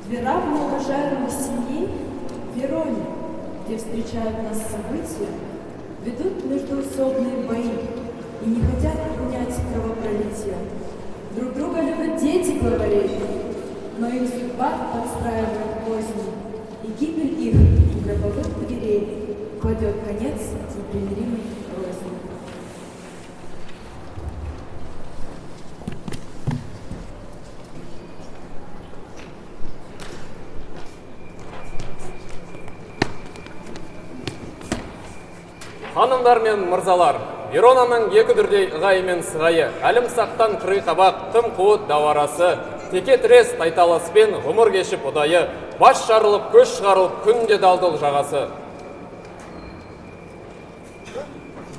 Две равно уважаемых семьи Вероне, где встречают нас события, ведут междоусобные бои и не хотят унять кровопролитие. Друг друга любят дети главарей, но им судьба подстраивает козни, и гибель их у гробовых дверей кладет конец непримиримой розни. Ханымдар мен мырзалар, Веронаның екі дүрдей ығайы мен сығайы, әлім сақтан қыры қабақ, тым қуыт даварасы, теке тірес тайталаспен ғұмыр кешіп ұдайы, баш жарылып, көш шығарылып, күнде далдыл жағасы.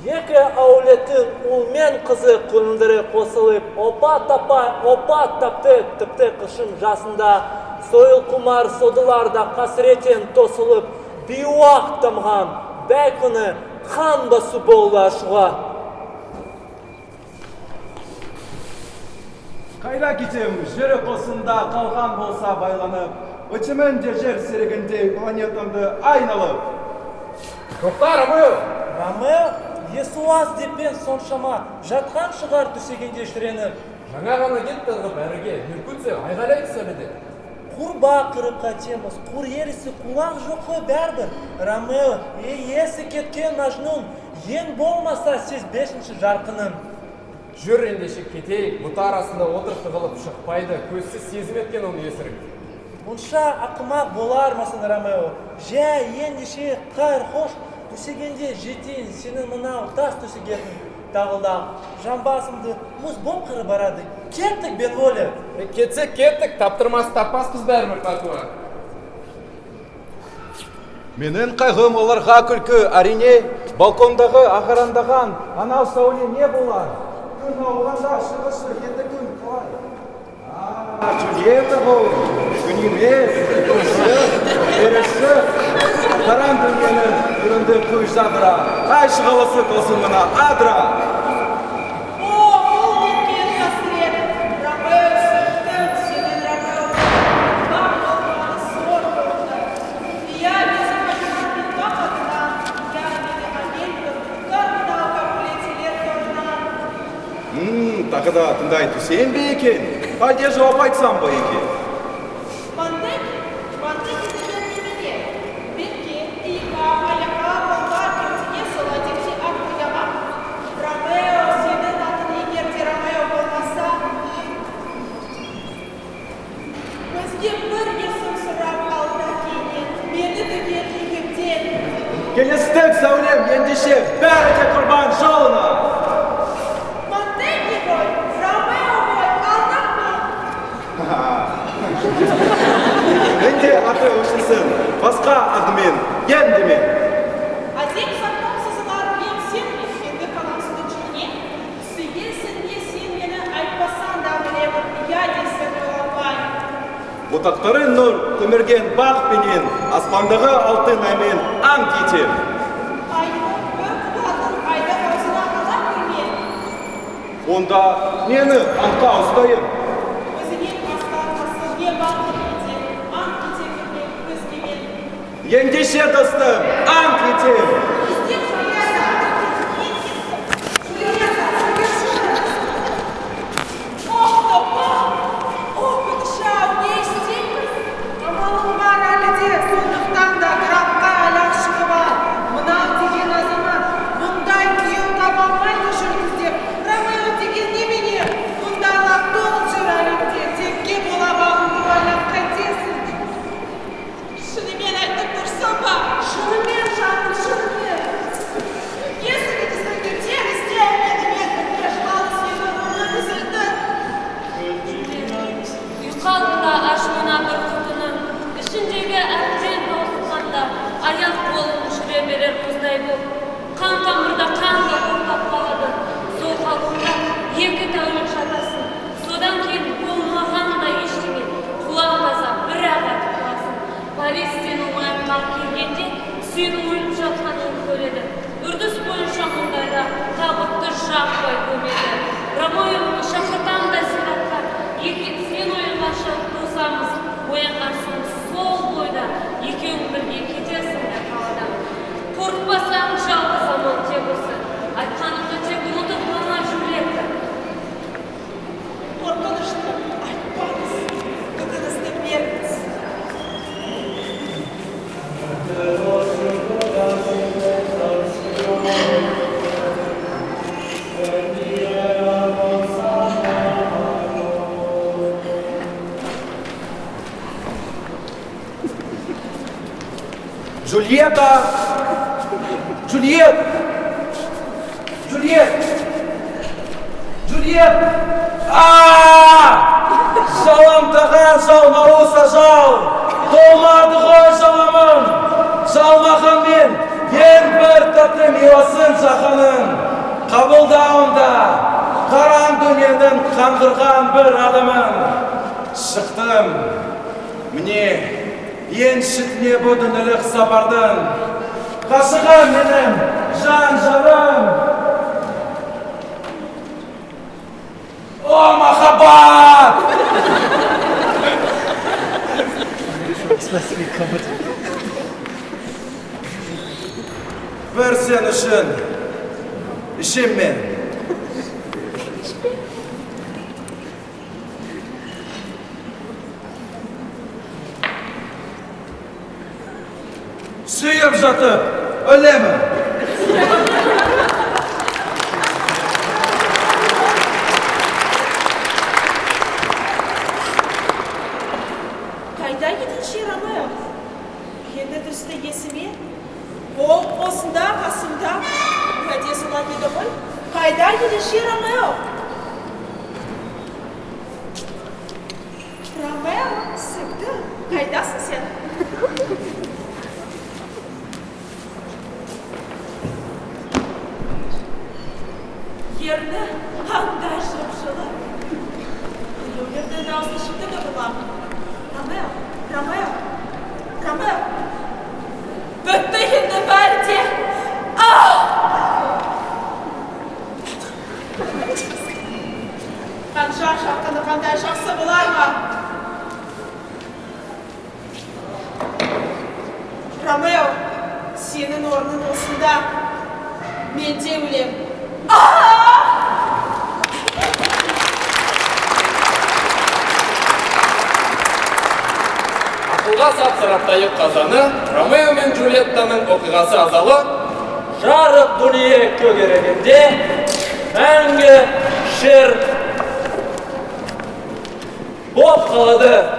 Екі әулеттің ұл мен қызы күндірі қосылып, опа тапты, тіпті қышым жасында, сойыл құмар содыларда қасіреттен тосылып, бейуақ тамған, бәй күні қан басы болды ашуға. Қайда кетем, жүрек осында қалған болса байланып, өтімен де жер серігінде планетамды айналып. Тоқта, Ромео! Ромео, есуаз депен соншама, жатқан шығар түсегенде шіреніп. Жаңа ғана кетті ғып әріге, Меркуция айғалайды сәледі. Құрба қырып қатеміз, құр ерісі құлақ жоқ қой бәрбір. Ромео, есі кеткен Мәжнун, ең болмаса сіз 5-ші жарқыным. Жүр ендеше кетейік, бұта арасында отырып тығылып шықпайды, көзсіз сезім еткен оны есірік. Мұнша ақымақ болар масын, Ромео. Жә, ендеше қайыр хош, төсегенде жетейін, сенің мынау тас төсегетін тағылдақ. Жамбасымды мұз боп қыры барады. Кеттік бен воле. Кетсек кеттік, таптырмас таппаспыз бәрімір қатуға. Менің қайғым оларға күлкі, әрине, балкондағы ағарандаған анау сәуле не болар? Күн ауғанда шығышы, енді күн қалай? Джульетта бұл, күн емес, берісі, таран дүнгені үрінді көй жадыра, қай шығалысы тосын мұна адыра. Тағы да тыңдай түсен бе екен? Қайде жауап айтсам ба екен? Келістік, сәулем, ендеше бәрі де құрбан жолына. Менде аты өшісін, басқа адымен, ендімен. Азек сақтамсызылар мен сен мекенді қаламсыды жүне, сүйгенсін не сен мені айтпасан да білемін, я десін олапай. Бұтақтары нұр көмірген бақ пенен, аспандағы алтын әмен аң кетер. Айдың бір құлағын айда аузына ала көрме. Онда мені аңқа ұстайын. Өзінен басталмасы не бақыр ете, аң кете көрме өзгемен. Ендеше достым, аң кетем. Іздеп жаяса, аяқ қолын жүре берер мұздай боп, қан тамырда қанға қорқап қалады. Сол қалпында екі тәулік жатасың, содан кейін болмағанда ештеңе, құлақ таза бір ағатып қаласың. Борис сенің ойыңға келгенде сенің өліп жатқанын көреді. Үрдіс бойынша мұндайда табытты жаппай көмеді. Ромеоны шақыртам да зиратқа, егер сен ойынға шығып тозамыз, оянған соң Джульетта! Джульет! Джульет! Джульет! Жаламдаған жау науса жау! Толмады ғой жаламын! Жалмаған мен ең бір тәтті мейуасын жаһанның қабылдауында қараң дүниенің қаңғырған бір адамын. Шықтым, міне, ең шітіне бұл дүниелік сапардың. Қашыған менің жан жарым. О, махаббат! Бір сен үшін ішем мен. Сүйіп жатып өлемін. Қайда кетінші Ромео? Енді түсті есіме. Ол осында, қасымда. Уәде солай еді ғой. Қайда кетінші Ромео? Ромео, сіңді. Қайдасың сен? Ерні қандай жып-жылы. Біреулердің дауысы шықты да бұлам. Ромео, Ромео, Ромео. Бітті енді бәрі де. Қанша шаққаны қандай жақсы болар ма? Ромео, сенің орның осында. Мен де өлем. Ақылға сап сараптайы қазаны, Ромео мен Джульеттаның оқиғасы азалы, Жарық дүние көгерегенде мәңгі шер боп қалады.